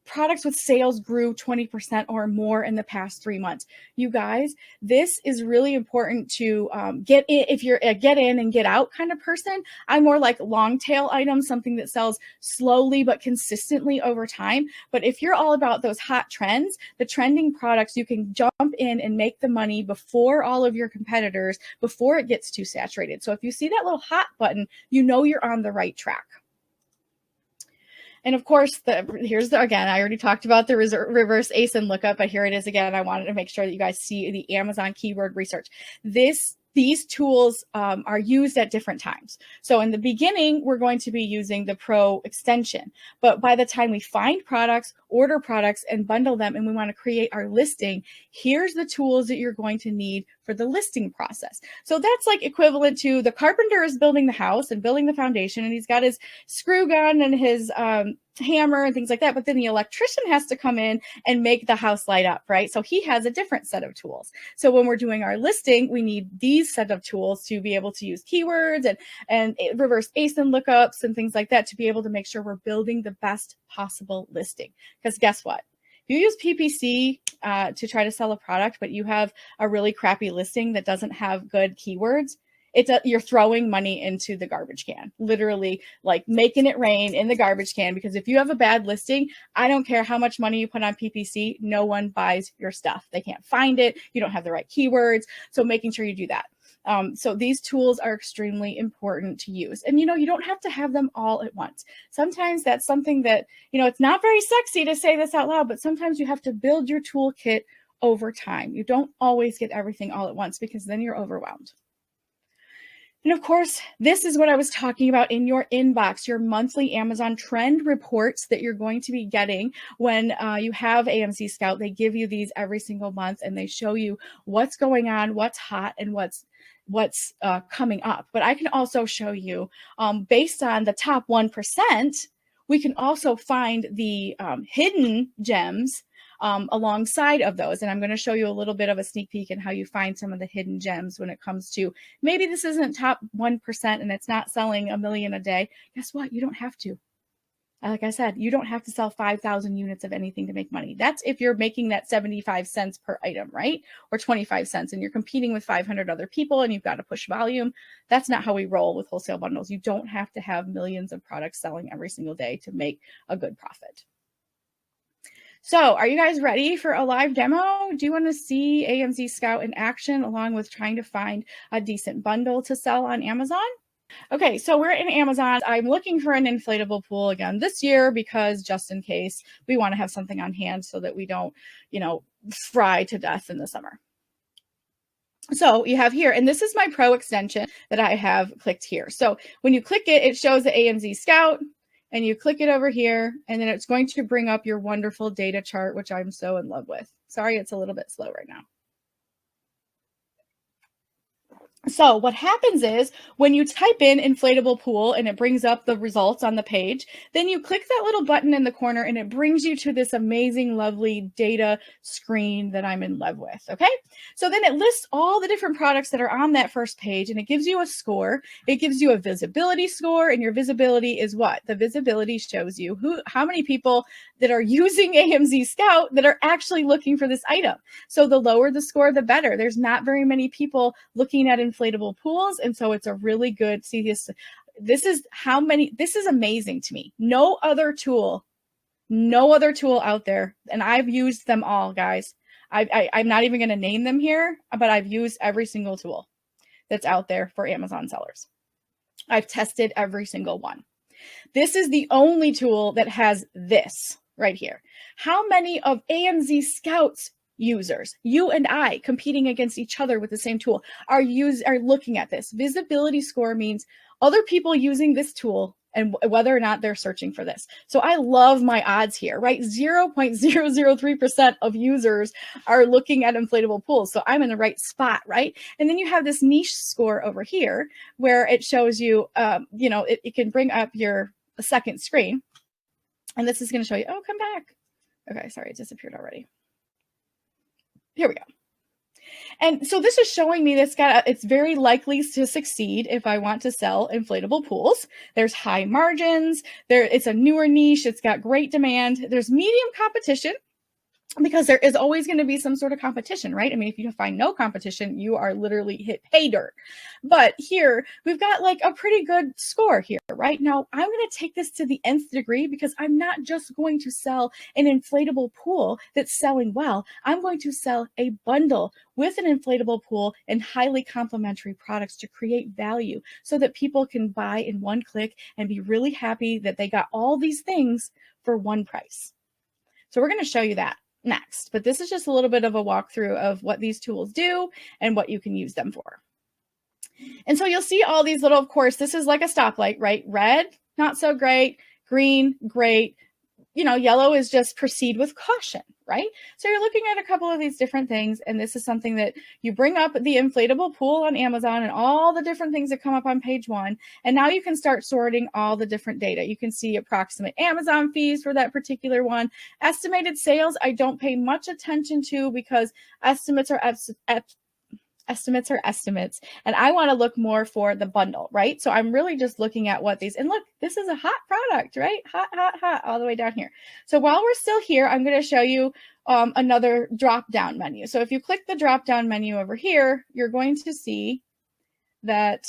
Products with sales grew 20% or more in the past 3 months. You guys, this is really important to get in. If you're a get in and get out kind of person, I'm more like long tail items, something that sells slowly but consistently over time. But if you're all about those hot trends, the trending products, you can jump in and make the money before all of your competitors, before it gets too saturated. So if you see that little hot button, you know you're on the right track. And of course, again, I already talked about the reverse ASIN lookup, but here it is again. I wanted to make sure that you guys see the Amazon keyword research. These tools are used at different times. So in the beginning, we're going to be using the Pro extension. But by the time we find products, order products, and bundle them, and we want to create our listing, here's the tools that you're going to need for the listing process. So that's like equivalent to the carpenter is building the house and building the foundation, and he's got his screw gun and his hammer and things like that. But then the electrician has to come in and make the house light up, right? So he has a different set of tools. So when we're doing our listing, we need these set of tools to be able to use keywords and reverse ASIN lookups and things like that to be able to make sure we're building the best possible listing. Because guess what? If you use PPC to try to sell a product, but you have a really crappy listing that doesn't have good keywords, you're throwing money into the garbage can, literally like making it rain in the garbage can. Because if you have a bad listing, I don't care how much money you put on PPC, no one buys your stuff. They can't find it. You don't have the right keywords. So making sure you do that. So these tools are extremely important to use. And, you don't have to have them all at once. Sometimes that's something that, it's not very sexy to say this out loud, but sometimes you have to build your toolkit over time. You don't always get everything all at once, because then you're overwhelmed. And of course, this is what I was talking about in your inbox, your monthly Amazon trend reports that you're going to be getting when you have AMZScout. They give you these every single month, and they show you what's going on, what's hot, and what's coming up. But I can also show you, based on the top 1%, we can also find the hidden gems alongside of those. And I'm going to show you a little bit of a sneak peek in how you find some of the hidden gems when it comes to, maybe this isn't top 1% and it's not selling 1 million a day. Guess what? You don't have to. Like I said, you don't have to sell 5,000 units of anything to make money. That's if you're making that 75 cents per item, right? Or 25 cents, and you're competing with 500 other people and you've got to push volume. That's not how we roll with wholesale bundles. You don't have to have millions of products selling every single day to make a good profit. So are you guys ready for a live demo? Do you want to see AMZScout in action along with trying to find a decent bundle to sell on Amazon? Okay, so we're in Amazon. I'm looking for an inflatable pool again this year, because just in case, we want to have something on hand so that we don't, fry to death in the summer. So you have here, and this is my Pro extension that I have clicked here. So when you click it, it shows the AMZScout, and you click it over here, and then it's going to bring up your wonderful data chart, which I'm so in love with. Sorry, it's a little bit slow right now. So what happens is when you type in inflatable pool and it brings up the results on the page, then you click that little button in the corner and it brings you to this amazing, lovely data screen that I'm in love with. Okay. So then it lists all the different products that are on that first page, and it gives you a score. It gives you a visibility score, and your visibility is what? The visibility shows you how many people that are using AMZScout that are actually looking for this item. So the lower the score, the better. There's not very many people looking at inflatable pools. And so it's a really good, this is amazing to me. No other tool No other tool out there. And I've used them all, guys. I'm not even going to name them here, but I've used every single tool that's out there for Amazon sellers. I've tested every single one. This is the only tool that has this right here. How many of AMZScout's users, you and I competing against each other with the same tool, are looking at this? Visibility score means other people using this tool and whether or not they're searching for this. So I love my odds here, right? 0.003% of users are looking at inflatable pools. So I'm in the right spot, right? And then you have this niche score over here where it shows you, it can bring up your second screen. And this is going to show you, oh, come back. Okay, sorry, it disappeared already. Here we go. And so this is showing me it's very likely to succeed if I want to sell inflatable pools. There's high margins. It's a newer niche. It's got great demand. There's medium competition because there is always going to be some sort of competition, right? I mean, if you find no competition, you are literally hit pay dirt. But here we've got like a pretty good score here, right? Now I'm going to take this to the nth degree because I'm not just going to sell an inflatable pool that's selling well. I'm going to sell a bundle with an inflatable pool and highly complementary products to create value so that people can buy in one click and be really happy that they got all these things for one price. So we're going to show you that next, but this is just a little bit of a walkthrough of what these tools do and what you can use them for. And so you'll see all these little, of course, this is like a stoplight, right? Red, not so great. Green, great. Yellow is just proceed with caution, right? So you're looking at a couple of these different things, and this is something that you bring up the inflatable pool on Amazon and all the different things that come up on page 1. And now you can start sorting all the different data. You can see approximate Amazon fees for that particular one. Estimated sales, I don't pay much attention to because estimates are estimates, and I want to look more for the bundle, right? So I'm really just looking at what these, and look, this is a hot product, right? Hot, all the way down here. So while we're still here, I'm going to show you another drop down menu. So if you click the drop down menu over here, you're going to see that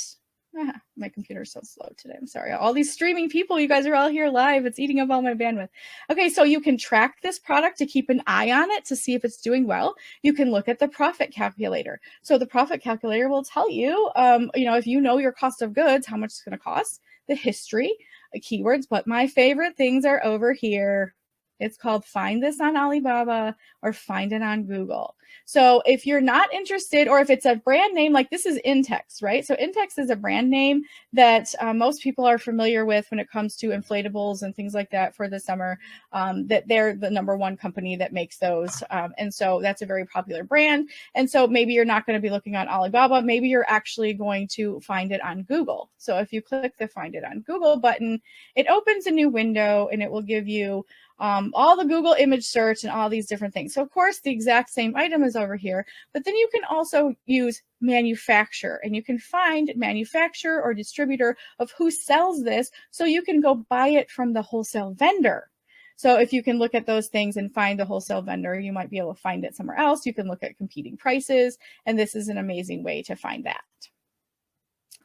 my computer's so slow today. I'm sorry. All these streaming people, you guys are all here live. It's eating up all my bandwidth. Okay, so you can track this product to keep an eye on it to see if it's doing well. You can look at the profit calculator. So the profit calculator will tell you, if you know your cost of goods, how much it's going to cost, the history, keywords. But my favorite things are over here. It's called Find This on Alibaba or Find It on Google. So if you're not interested, or if it's a brand name, like this is Intex, right? So Intex is a brand name that most people are familiar with when it comes to inflatables and things like that for the summer, that they're the #1 company that makes those. And so that's a very popular brand. And so maybe you're not going to be looking on Alibaba. Maybe you're actually going to find it on Google. So if you click the Find It on Google button, it opens a new window and it will give you all the Google image search and all these different things. So of course the exact same item is over here, but then you can also use manufacturer, and you can find manufacturer or distributor of who sells this, so you can go buy it from the wholesale vendor. So if you can look at those things and find the wholesale vendor, you might be able to find it somewhere else. You can look at competing prices, and this is an amazing way to find that.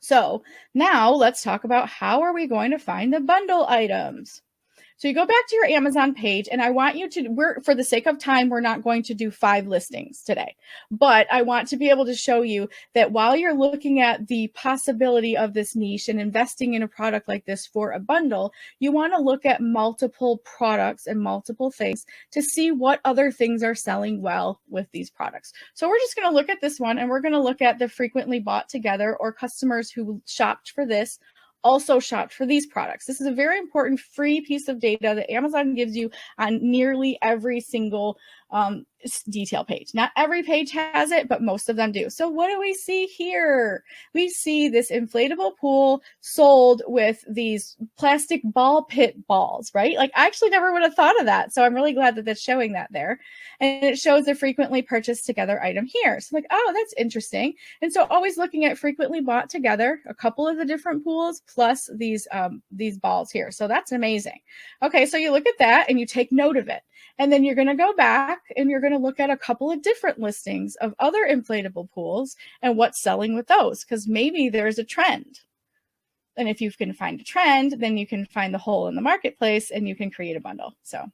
So now let's talk about how are we going to find the bundle items. So you go back to your Amazon page, and I want you to, for the sake of time, we're not going to do 5 listings today, but I want to be able to show you that while you're looking at the possibility of this niche and investing in a product like this for a bundle, you want to look at multiple products and multiple things to see what other things are selling well with these products. So we're just going to look at this one, and we're going to look at the frequently bought together, or customers who shopped for this also shopped for these products. This is a very important free piece of data that Amazon gives you on nearly every single detail page. Not every page has it, but most of them do. So what do we see here? We see this inflatable pool sold with these plastic ball pit balls, right? Like I actually never would have thought of that. So I'm really glad that that's showing that there. And it shows the frequently purchased together item here. So I'm like, oh, that's interesting. And so always looking at frequently bought together, a couple of the different pools plus these balls here. So that's amazing. Okay, so you look at that and you take note of it. And then you're going to go back and you're going to look at a couple of different listings of other inflatable pools and what's selling with those, because maybe there's a trend. And if you can find a trend, then you can find the hole in the marketplace and you can create a bundle. So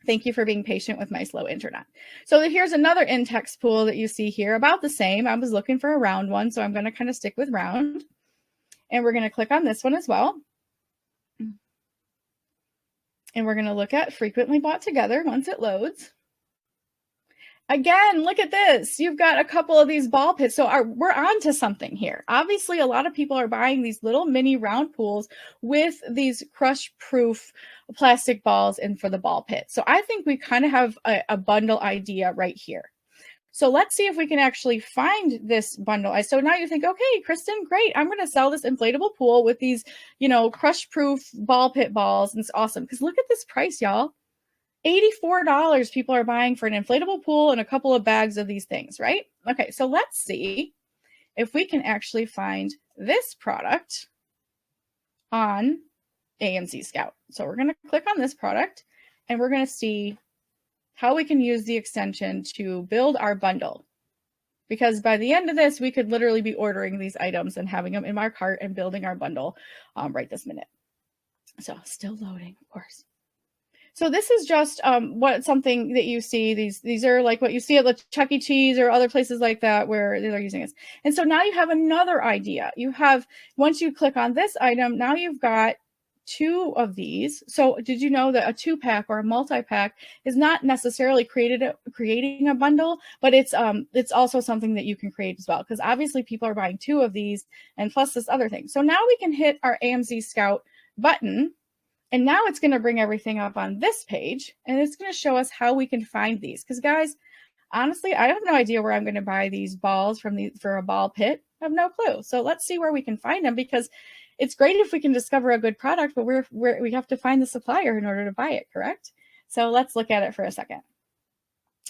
Thank you for being patient with my slow internet. So here's another in-text pool that you see here, about the same. I was looking for a round one, so I'm going to kind of stick with round. And we're going to click on this one as well. And we're going to look at frequently bought together once it loads. Again, look at this. You've got a couple of these ball pits. So we're on to something here. Obviously, a lot of people are buying these little mini round pools with these crush-proof plastic balls in for the ball pit. So I think we kind of have a bundle idea right here. So let's see if we can actually find this bundle. So now you think, okay, Kristin, great. I'm going to sell this inflatable pool with these, crush-proof ball pit balls. And it's awesome because look at this price, y'all. $84 people are buying for an inflatable pool and a couple of bags of these things, right? Okay, so let's see if we can actually find this product on AMZScout. So we're going to click on this product and we're going to see how we can use the extension to build our bundle. Because by the end of this, we could literally be ordering these items and having them in our cart and building our bundle right this minute. So still loading, of course. So this is just something that you see. These are like what you see at the Chuck E. Cheese or other places like that where they're using this. And so now you have another idea. You have, once you click on this item, now you've got 2 of these. So did you know that a 2-pack or a multi-pack is not necessarily creating a bundle, but it's also something that you can create as well, because obviously people are buying 2 of these and plus this other thing. So now we can hit our AMZScout button. And now it's going to bring everything up on this page, and it's going to show us how we can find these. Because guys, honestly, I have no idea where I'm going to buy these balls for a ball pit. I have no clue. So let's see where we can find them, because it's great if we can discover a good product, but we have to find the supplier in order to buy it, correct? So let's look at it for a second.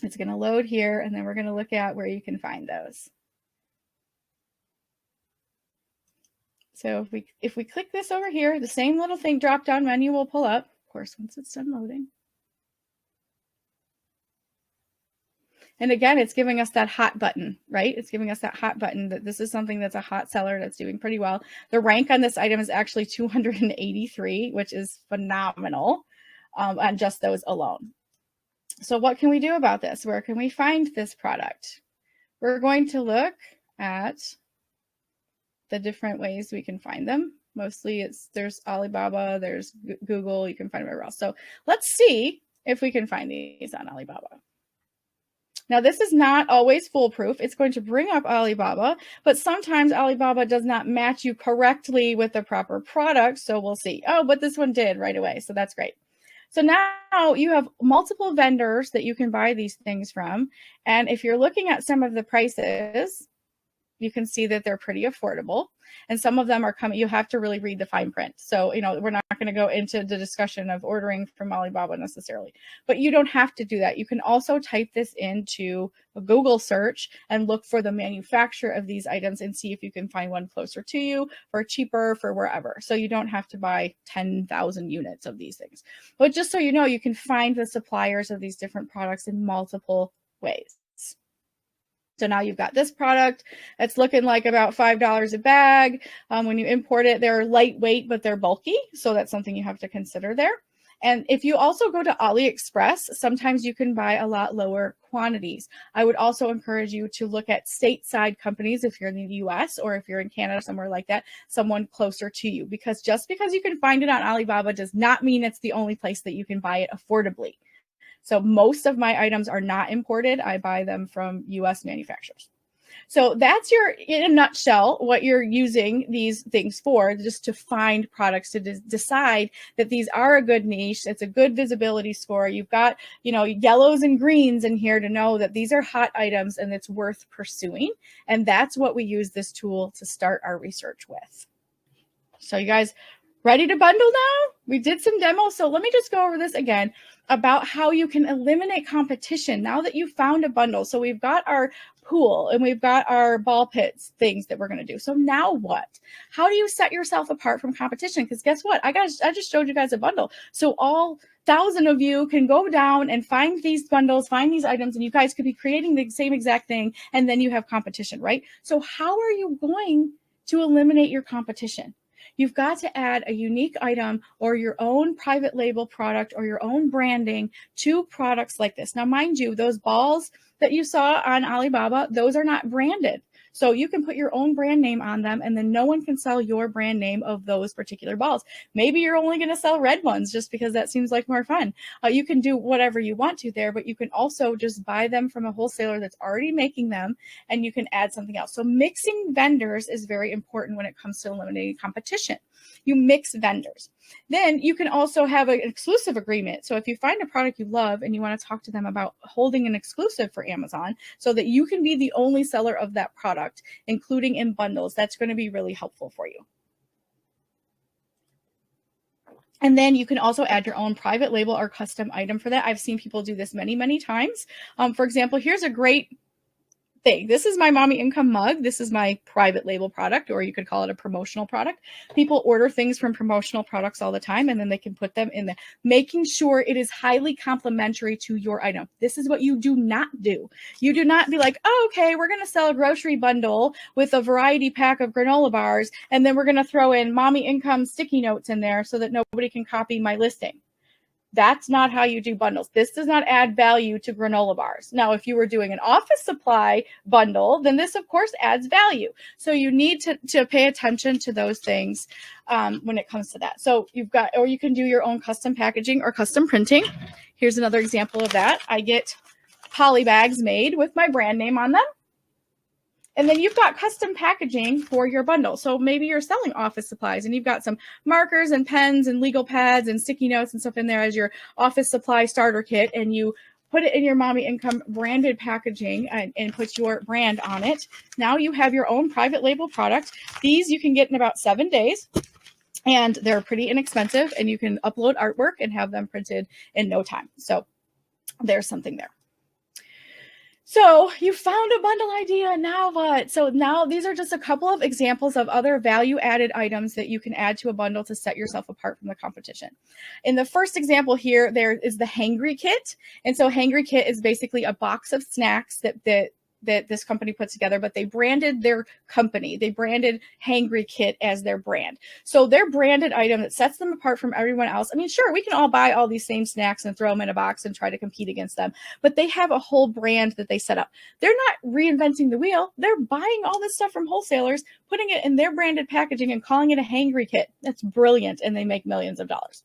It's going to load here, and then we're going to look at where you can find those. So if we click this over here, the same little thing, drop down menu will pull up, of course, once it's done loading. And again, it's giving us that hot button, right? It's giving us that hot button that this is something that's a hot seller that's doing pretty well. The rank on this item is actually 283, which is phenomenal on just those alone. So what can we do about this? Where can we find this product? We're going to look at the different ways we can find them. Mostly there's Alibaba, there's Google, you can find them everywhere else. So let's see if we can find these on Alibaba. Now this is not always foolproof. It's going to bring up Alibaba, but sometimes Alibaba does not match you correctly with the proper product. So we'll see. Oh, but this one did right away. So that's great. So now you have multiple vendors that you can buy these things from. And if you're looking at some of the prices, you can see that they're pretty affordable, and some of them are coming. You have to really read the fine print. So, we're not going to go into the discussion of ordering from Alibaba necessarily, but you don't have to do that. You can also type this into a Google search and look for the manufacturer of these items and see if you can find one closer to you for cheaper, for wherever. So you don't have to buy 10,000 units of these things, but just so you know, you can find the suppliers of these different products in multiple ways. So now you've got this product that's looking like about $5 a bag. When you import it, they're lightweight, but they're bulky. So that's something you have to consider there. And if you also go to AliExpress, sometimes you can buy a lot lower quantities. I would also encourage you to look at stateside companies if you're in the US, or if you're in Canada, somewhere like that, someone closer to you. Because just because you can find it on Alibaba does not mean it's the only place that you can buy it affordably. So most of my items are not imported. I buy them from US manufacturers. So that's in a nutshell, what you're using these things for, just to find products, to decide that these are a good niche. It's a good visibility score. You've got, yellows and greens in here to know that these are hot items and it's worth pursuing. And that's what we use this tool to start our research with. So you guys ready to bundle now? We did some demos. So let me just go over this again about how you can eliminate competition now that you've found a bundle. So we've got our pool and we've got our ball pits things that we're going to do. So now what? How do you set yourself apart from competition? Because guess what? I just showed you guys a bundle. So all 1,000 of you can go down and find these bundles, find these items, and you guys could be creating the same exact thing. And then you have competition, right? So how are you going to eliminate your competition? You've got to add a unique item or your own private label product or your own branding to products like this. Now, mind you, those balls that you saw on Alibaba, those are not branded. So you can put your own brand name on them, and then no one can sell your brand name of those particular balls. Maybe you're only going to sell red ones just because that seems like more fun. You can do whatever you want to there, but you can also just buy them from a wholesaler that's already making them, and you can add something else. So mixing vendors is very important when it comes to eliminating competition. You mix vendors. Then you can also have an exclusive agreement. So if you find a product you love and you want to talk to them about holding an exclusive for Amazon so that you can be the only seller of that product, including in bundles, that's going to be really helpful for you. And then you can also add your own private label or custom item for that. I've seen people do this many, many times. For example, here's a great thing. This is my Mommy Income mug. This is my private label product, or you could call it a promotional product. People order things from promotional products all the time, and then they can put them in there, making sure it is highly complementary to your item. This is what you do not do. You do not be like, oh, okay, we're going to sell a grocery bundle with a variety pack of granola bars, and then we're going to throw in Mommy Income sticky notes in there so that nobody can copy my listing. That's not how you do bundles. This does not add value to granola bars. Now, if you were doing an office supply bundle, then this, of course, adds value. So you need to pay attention to those things when it comes to that. So you've got, or you can do your own custom packaging or custom printing. Here's another example of that. I get poly bags made with my brand name on them. And then you've got custom packaging for your bundle. So maybe you're selling office supplies and you've got some markers and pens and legal pads and sticky notes and stuff in there as your office supply starter kit. And you put it in your Mommy Income branded packaging and put your brand on it. Now you have your own private label product. These you can get in about 7 days. And they're pretty inexpensive. And you can upload artwork and have them printed in no time. So there's something there. So you found a bundle idea, now what? So now these are just a couple of examples of other value-added items that you can add to a bundle to set yourself apart from the competition. In the first example here, there is the Hangry Kit. And so Hangry Kit is basically a box of snacks that this company put together, but they branded their company. They branded Hangry Kit as their brand. So their branded item that sets them apart from everyone else. I mean, sure, we can all buy all these same snacks and throw them in a box and try to compete against them, but they have a whole brand that they set up. They're not reinventing the wheel. They're buying all this stuff from wholesalers, putting it in their branded packaging and calling it a Hangry Kit. That's brilliant, and they make millions of dollars.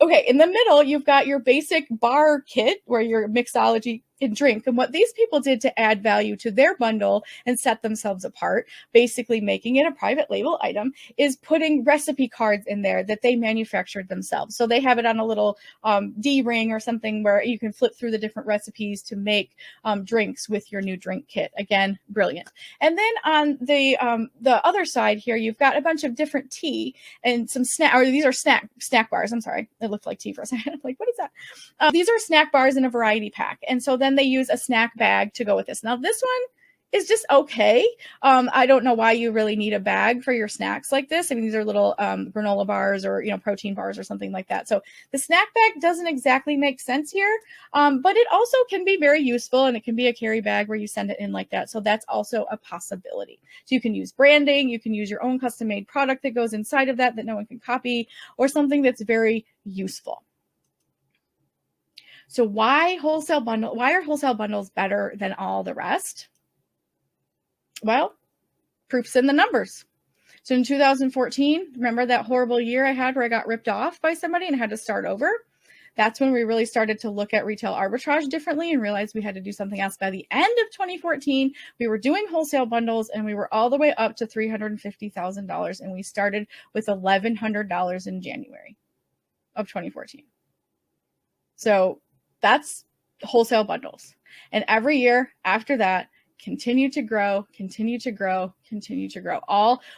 Okay, in the middle, you've got your basic bar kit where your mixology and drink. And what these people did to add value to their bundle and set themselves apart, basically making it a private label item, is putting recipe cards in there that they manufactured themselves. So they have it on a little D-ring or something where you can flip through the different recipes to make drinks with your new drink kit. Again, brilliant. And then on the other side here, you've got a bunch of different tea and some these are snack bars. I'm sorry, it looked like tea for a second. I'm like, what is that? These are snack bars in a variety pack. And so then they use a snack bag to go with this. Now this one is just okay. I don't know why you really need a bag for your snacks like this. I mean, these are little granola bars or, protein bars or something like that. So the snack bag doesn't exactly make sense here, but it also can be very useful, and it can be a carry bag where you send it in like that. So that's also a possibility. So you can use branding, you can use your own custom made product that goes inside of that no one can copy, or something that's very useful. So why are wholesale bundles better than all the rest? Well, proof's in the numbers. So in 2014, remember that horrible year I had where I got ripped off by somebody and had to start over? That's when we really started to look at retail arbitrage differently and realized we had to do something else. By the end of 2014, we were doing wholesale bundles, and we were all the way up to $350,000. And we started with $1,100 in January of 2014. So that's wholesale bundles. And every year after that, continue to grow, continue to grow, continue to grow.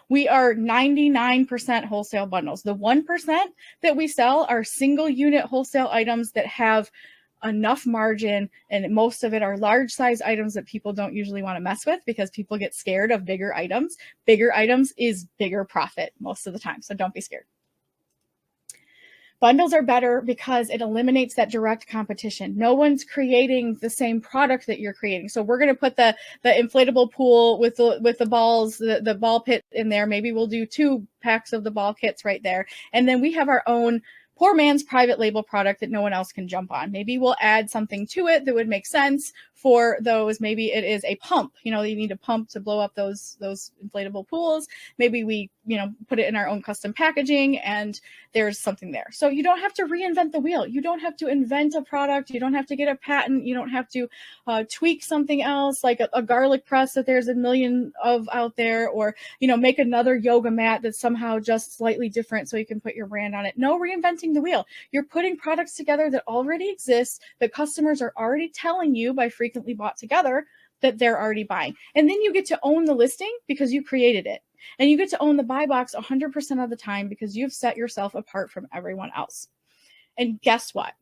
We are 99% wholesale bundles. The 1% that we sell are single unit wholesale items that have enough margin, and most of it are large size items that people don't usually want to mess with because people get scared of bigger items. Bigger items is bigger profit most of the time, so don't be scared. Bundles are better because it eliminates that direct competition. No one's creating the same product that you're creating. So we're going to put the inflatable pool with the balls, the ball pit in there. Maybe we'll do 2 packs of the ball kits right there. And then we have our own poor man's private label product that no one else can jump on. Maybe we'll add something to it that would make sense for those. Maybe it is a pump. You need a pump to blow up those inflatable pools. Maybe we, put it in our own custom packaging, and there's something there. So you don't have to reinvent the wheel. You don't have to invent a product. You don't have to get a patent. You don't have to tweak something else like a garlic press that there's a million of out there, or, make another yoga mat that's somehow just slightly different so you can put your brand on it. No reinventing the wheel. You're putting products together that already exist, that customers are already telling you by frequently bought together that they're already buying. And then you get to own the listing because you created it. And you get to own the buy box 100% of the time because you've set yourself apart from everyone else. And guess what?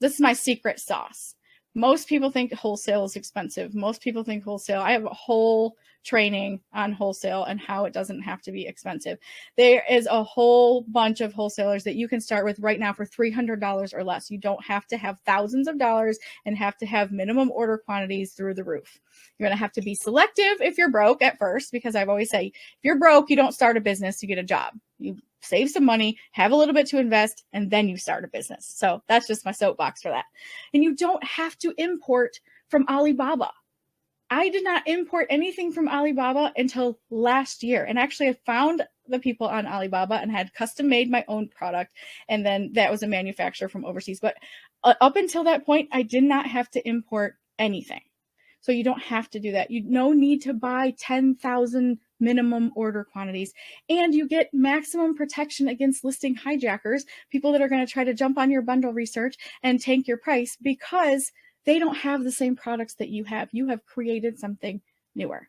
This is my secret sauce. Most people think wholesale is expensive. Most people think wholesale. I have a whole training on wholesale and how it doesn't have to be expensive. There is a whole bunch of wholesalers that you can start with right now for $300 or less. You don't have to have thousands of dollars and have to have minimum order quantities through the roof. You're going to have to be selective if you're broke at first, because I've always say, if you're broke, you don't start a business, you get a job. You save some money, have a little bit to invest, and then you start a business. So that's just my soapbox for that. And you don't have to import from Alibaba. I did not import anything from Alibaba until last year. And actually, I found the people on Alibaba and had custom made my own product. And then that was a manufacturer from overseas. But up until that point, I did not have to import anything. So you don't have to do that. You no need to buy 10,000 minimum order quantities, and you get maximum protection against listing hijackers, people that are going to try to jump on your bundle research and tank your price because they don't have the same products that you have. You have created something newer.